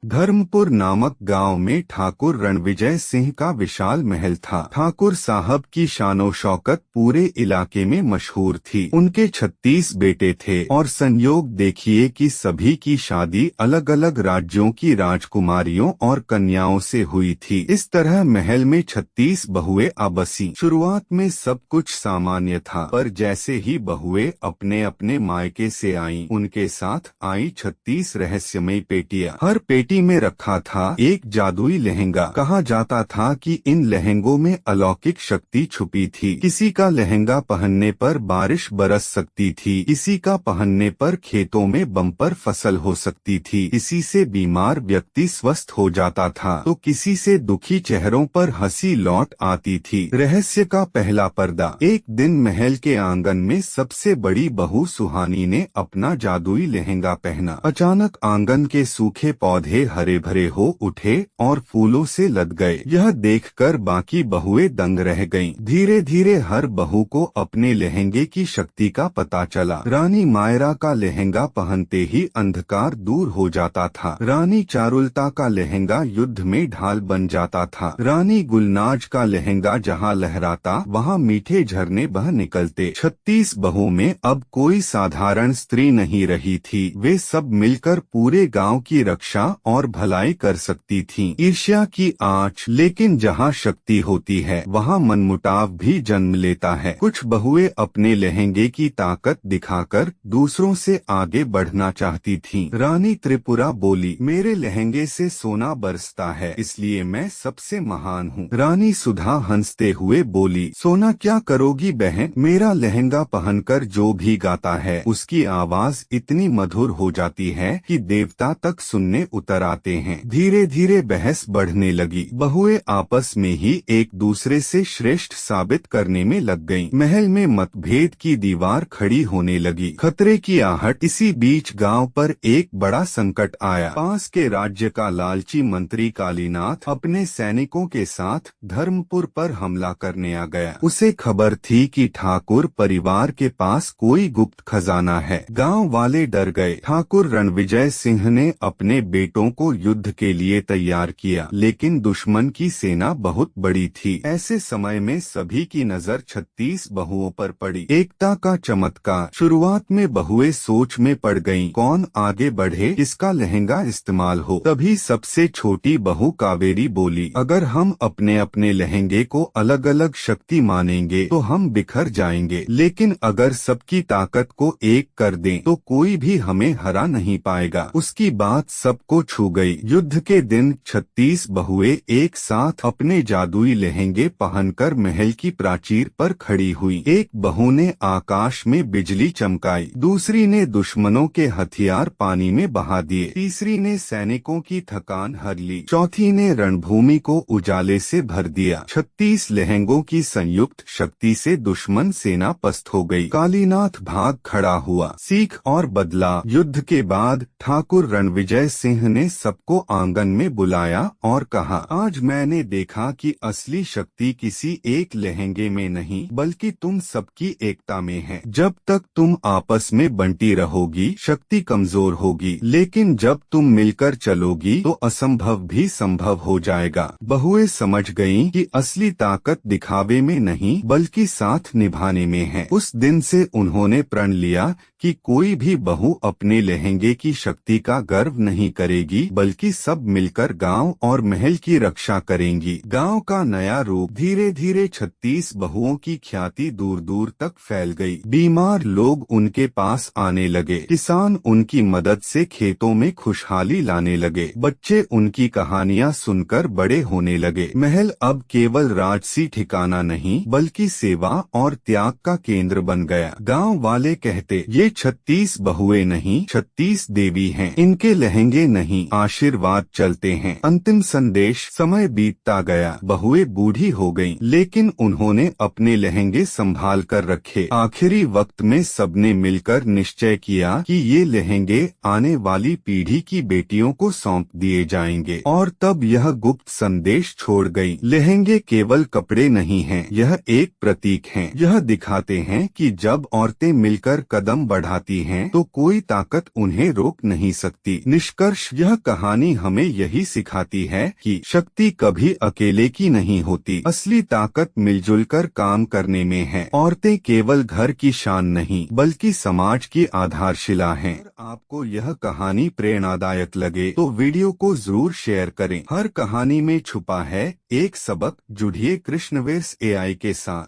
धर्मपुर नामक गांव में ठाकुर रणविजय सिंह का विशाल महल था। ठाकुर साहब की शानो शौकत पूरे इलाके में मशहूर थी। उनके 36 बेटे थे और संयोग देखिए कि सभी की शादी अलग अलग राज्यों की राजकुमारियों और कन्याओं से हुई थी। इस तरह महल में 36 बहुएं आबसी। शुरुआत में सब कुछ सामान्य था, पर जैसे ही बहुएं अपने अपने मायके से आईं, उनके साथ आई 36 रहस्यमयी पेटियां। हर पेटी में रखा था एक जादुई लहंगा। कहा जाता था कि इन लहंगों में अलौकिक शक्ति छुपी थी। किसी का लहंगा पहनने पर बारिश बरस सकती थी, किसी का पहनने पर खेतों में बम्पर फसल हो सकती थी, किसी से बीमार व्यक्ति स्वस्थ हो जाता था तो किसी से दुखी चेहरों पर हंसी लौट आती थी। रहस्य का पहला पर्दा। एक दिन महल के आंगन में सबसे बड़ी बहू सुहानी ने अपना जादुई लहंगा पहना। अचानक आंगन के सूखे पौधे हरे भरे हो उठे और फूलों से लद गए। यह देखकर बाकी बहुएं दंग रह गईं। धीरे धीरे हर बहू को अपने लहंगे की शक्ति का पता चला। रानी मायरा का लहंगा पहनते ही अंधकार दूर हो जाता था। रानी चारुलता का लहंगा युद्ध में ढाल बन जाता था। रानी गुलनाज का लहंगा जहाँ लहराता वहाँ मीठे झरने बह निकलते। 36 बहुओं में अब कोई साधारण स्त्री नहीं रही थी। वे सब मिलकर पूरे गांव की रक्षा और भलाई कर सकती थीं। ईर्ष्या की आँच। लेकिन जहाँ शक्ति होती है वहाँ मनमुटाव भी जन्म लेता है। कुछ बहुएं अपने लहंगे की ताकत दिखाकर दूसरों से आगे बढ़ना चाहती थीं। रानी त्रिपुरा बोली, मेरे लहंगे से सोना बरसता है, इसलिए मैं सबसे महान हूँ। रानी सुधा हंसते हुए बोली, सोना क्या करोगी बहन, मेरा लहंगा पहनकर जो भी गाता है उसकी आवाज इतनी मधुर हो जाती है कि देवता तक सुनने उतर आते हैं। धीरे धीरे बहस बढ़ने लगी। बहुएं आपस में ही एक दूसरे से श्रेष्ठ साबित करने में लग गईं। महल में मतभेद की दीवार खड़ी होने लगी। खतरे की आहट। इसी बीच गांव पर एक बड़ा संकट आया। पास के राज्य का लालची मंत्री कालीनाथ अपने सैनिकों के साथ धर्मपुर पर हमला करने आ गया। उसे खबर थी कि ठाकुर परिवार के पास कोई गुप्त खजाना है। गांव वाले डर गए। ठाकुर रणविजय सिंह ने अपने बेटों को युद्ध के लिए तैयार किया, लेकिन दुश्मन की सेना बहुत बड़ी थी। ऐसे समय में सभी की नजर 36 बहुओं पर पड़ी। एकता का चमत्कार। शुरुआत में बहुएं सोच में पड़ गईं, कौन आगे बढ़े, किसका लहंगा इस्तेमाल हो। तभी सबसे छोटी बहू कावेरी बोली, अगर हम अपने अपने लहंगे को अलग अलग शक्ति मानेंगे तो हम बिखर जाएंगे, लेकिन अगर सबकी ताकत को एक कर दें तो कोई भी हमें हरा नहीं पाएगा। उसकी बात सबको छू गई। युद्ध के दिन 36 बहुएं एक साथ अपने जादुई लहंगे पहनकर महल की प्राचीर पर खड़ी हुई। एक बहू ने आकाश में बिजली चमकाई, दूसरी ने दुश्मनों के हथियार पानी में बहा दिए, तीसरी ने सैनिकों की थकान हर ली, चौथी ने रणभूमि को उजाले से भर दिया। 36 लहंगों की संयुक्त शक्ति से दुश्मन सेना पस्त हो गई। कालीनाथ भाग खड़ा हुआ। सीख और बदला। युद्ध के बाद ठाकुर रणविजय सिंह ने सबको आंगन में बुलाया और कहा, आज मैंने देखा कि असली शक्ति किसी एक लहंगे में नहीं बल्कि तुम सबकी एकता में है। जब तक तुम आपस में बंटी रहोगी शक्ति कमजोर होगी, लेकिन जब तुम मिलकर चलोगी तो असंभव भी संभव हो जाएगा। बहुएं समझ गईं कि असली ताकत दिखावे में नहीं बल्कि साथ निभाने में है। उस दिन से उन्होंने प्रण लिया कि कोई भी बहू अपने लहंगे की शक्ति का गर्व नहीं करेगी बल्कि सब मिलकर गांव और महल की रक्षा करेंगी। गांव का नया रूप। धीरे धीरे 36 बहुओं की ख्याति दूर दूर तक फैल गई। बीमार लोग उनके पास आने लगे। किसान उनकी मदद से खेतों में खुशहाली लाने लगे। बच्चे उनकी कहानियां सुनकर बड़े होने लगे। महल अब केवल राजसी ठिकाना नहीं बल्कि सेवा और त्याग का केंद्र बन गया। गांव वाले कहते, ये 36 बहुएं नहीं 36 देवी हैं। इनके लहंगे नहीं आशीर्वाद चलते हैं। अंतिम संदेश। समय बीतता गया। बहुएं बूढ़ी हो गईं, लेकिन उन्होंने अपने लहंगे संभाल कर रखे। आखिरी वक्त में सबने मिलकर निश्चय किया कि ये लहंगे आने वाली पीढ़ी की बेटियों को सौंप दिए जाएंगे। और तब यह गुप्त संदेश छोड़ गई। लहंगे केवल कपड़े नहीं हैं, यह एक प्रतीक हैं। यह दिखाते हैं कि जब औरतें मिलकर कदम बढ़ाती हैं तो कोई ताकत उन्हें रोक नहीं सकती। निष्कर्ष। यह यह कहानी हमें यही सिखाती है कि शक्ति कभी अकेले की नहीं होती। असली ताकत मिलजुल कर काम करने में है। औरतें केवल घर की शान नहीं बल्कि समाज की आधारशिला हैं। अगर आपको यह कहानी प्रेरणादायक लगे तो वीडियो को जरूर शेयर करें। हर कहानी में छुपा है एक सबक। जुड़िए कृष्णवेर्स AI के साथ।